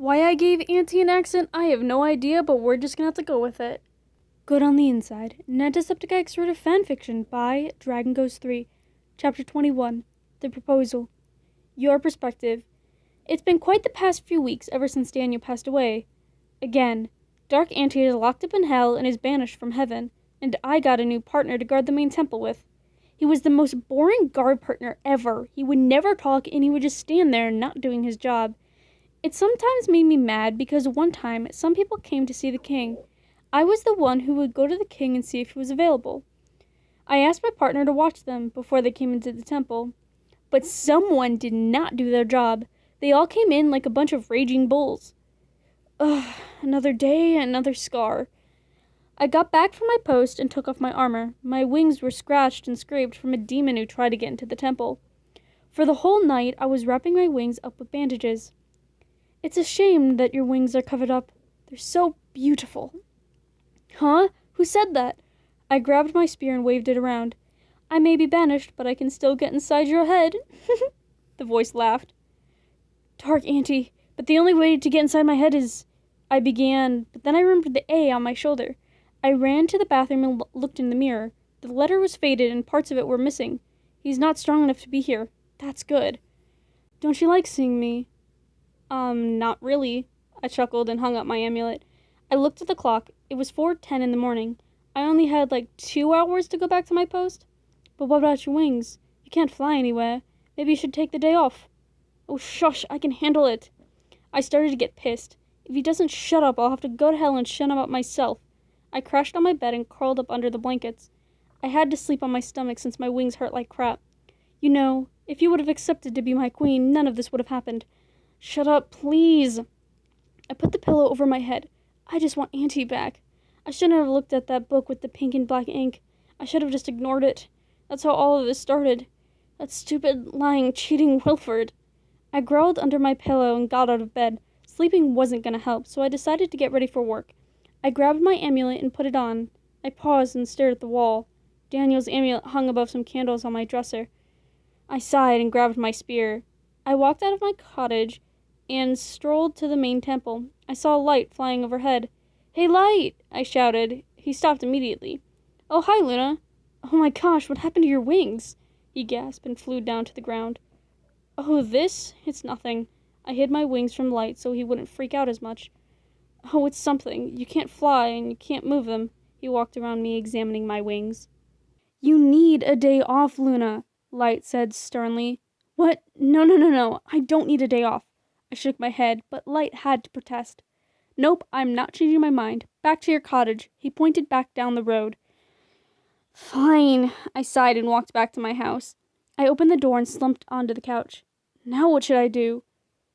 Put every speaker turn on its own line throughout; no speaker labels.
Why I gave Auntie an accent, I have no idea, but we're just gonna have to go with it. Good on the Inside, an Antisepticeye X-rated fanfiction by Dragon Ghost 3, Chapter 21, The Proposal. Your Perspective. It's been quite the past few weeks ever since Daniel passed away. Again, Dark Auntie is locked up in hell and is banished from heaven, and I got a new partner to guard the main temple with. He was the most boring guard partner ever. He would never talk and he would just stand there not doing his job. It sometimes made me mad because one time some people came to see the king. I was the one who would go to the king and see if he was available. I asked my partner to watch them before they came into the temple. But someone did not do their job. They all came in like a bunch of raging bulls. Ugh, another day, another scar. I got back from my post and took off my armor. My wings were scratched and scraped from a demon who tried to get into the temple. For the whole night, I was wrapping my wings up with bandages. It's a shame that your wings are covered up. They're so beautiful. Huh? Who said that? I grabbed my spear and waved it around. I may be banished, but I can still get inside your head. The voice laughed. Dark Auntie, but the only way to get inside my head is... I began, but then I remembered the A on my shoulder. I ran to the bathroom and looked in the mirror. The letter was faded and parts of it were missing. He's not strong enough to be here. That's good. Don't you like seeing me? Not really. I chuckled and hung up my amulet. I looked at the clock. It was 4:10 in the morning. I only had like 2 hours to go back to my post. But what about your wings? You can't fly anywhere. Maybe you should take the day off. Oh, shush, I can handle it. I started to get pissed. If he doesn't shut up, I'll have to go to hell and shut him up myself. I crashed on my bed and curled up under the blankets. I had to sleep on my stomach since my wings hurt like crap. You know, if you would have accepted to be my queen, none of this would have happened. Shut up, please. I put the pillow over my head. I just want Auntie back. I shouldn't have looked at that book with the pink and black ink. I should have just ignored it. That's how all of this started. That stupid, lying, cheating Wilford. I growled under my pillow and got out of bed. Sleeping wasn't going to help, so I decided to get ready for work. I grabbed my amulet and put it on. I paused and stared at the wall. Daniel's amulet hung above some candles on my dresser. I sighed and grabbed my spear. I walked out of my cottage and strolled to the main temple. I saw a light flying overhead. Hey, Light! I shouted. He stopped immediately. Oh, hi, Luna. Oh my gosh, what happened to your wings? He gasped and flew down to the ground. Oh, this? It's nothing. I hid my wings from Light so he wouldn't freak out as much. Oh, it's something. You can't fly and you can't move them. He walked around me, examining my wings. You need a day off, Luna, Light said sternly. What? No. I don't need a day off. I shook my head, but Light had to protest. Nope, I'm not changing my mind. Back to your cottage. He pointed back down the road. Fine, I sighed and walked back to my house. I opened the door and slumped onto the couch. Now what should I do?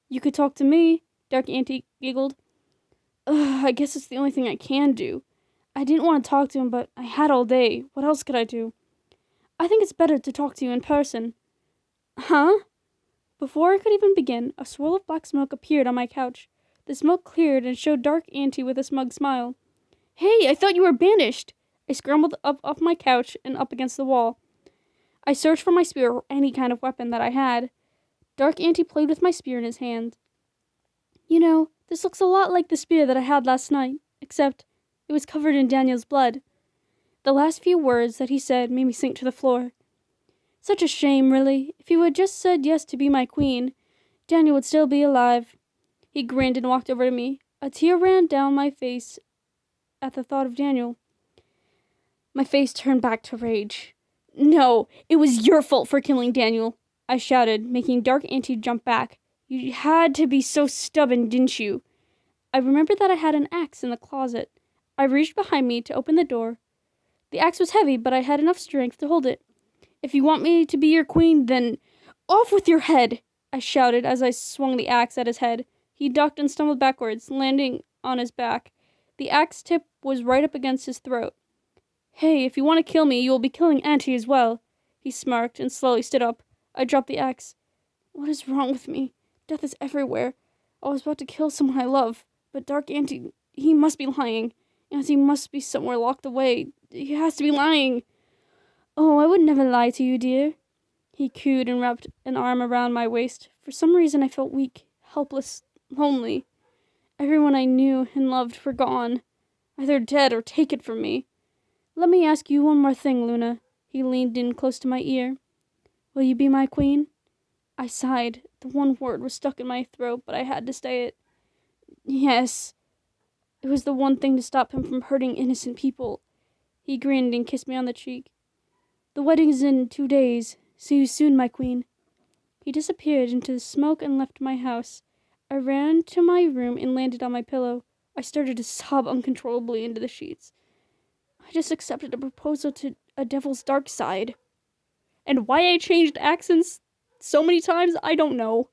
You could talk to me, Dark Auntie giggled. Ugh, I guess it's the only thing I can do. I didn't want to talk to him, but I had all day. What else could I do? I think it's better to talk to you in person. Huh? Before I could even begin, a swirl of black smoke appeared on my couch. The smoke cleared and showed Dark Auntie with a smug smile. Hey, I thought you were banished! I scrambled up off my couch and up against the wall. I searched for my spear or any kind of weapon that I had. Dark Auntie played with my spear in his hand. You know, this looks a lot like the spear that I had last night, except it was covered in Daniel's blood. The last few words that he said made me sink to the floor. Such a shame, really. If he would just said yes to be my queen, Daniel would still be alive. He grinned and walked over to me. A tear ran down my face at the thought of Daniel. My face turned back to rage. No, it was your fault for killing Daniel, I shouted, making Dark Auntie jump back. You had to be so stubborn, didn't you? I remembered that I had an axe in the closet. I reached behind me to open the door. The axe was heavy, but I had enough strength to hold it. If you want me to be your queen, then off with your head, I shouted as I swung the axe at his head. He ducked and stumbled backwards, landing on his back. The axe tip was right up against his throat. Hey, if you want to kill me, you will be killing Auntie as well. He smirked and slowly stood up. I dropped the axe. What is wrong with me? Death is everywhere. I was about to kill someone I love, but Dark Auntie, he must be lying. Auntie must be somewhere locked away. He has to be lying. Oh, I would never lie to you, dear. He cooed and wrapped an arm around my waist. For some reason, I felt weak, helpless, lonely. Everyone I knew and loved were gone, either dead or taken from me. Let me ask you one more thing, Luna. He leaned in close to my ear. Will you be my queen? I sighed. The one word was stuck in my throat, but I had to say it. Yes. It was the one thing to stop him from hurting innocent people. He grinned and kissed me on the cheek. The wedding is in 2 days. See you soon, my queen. He disappeared into the smoke and left my house. I ran to my room and landed on my pillow. I started to sob uncontrollably into the sheets. I just accepted a proposal to a devil's dark side. And why I changed accents so many times, I don't know.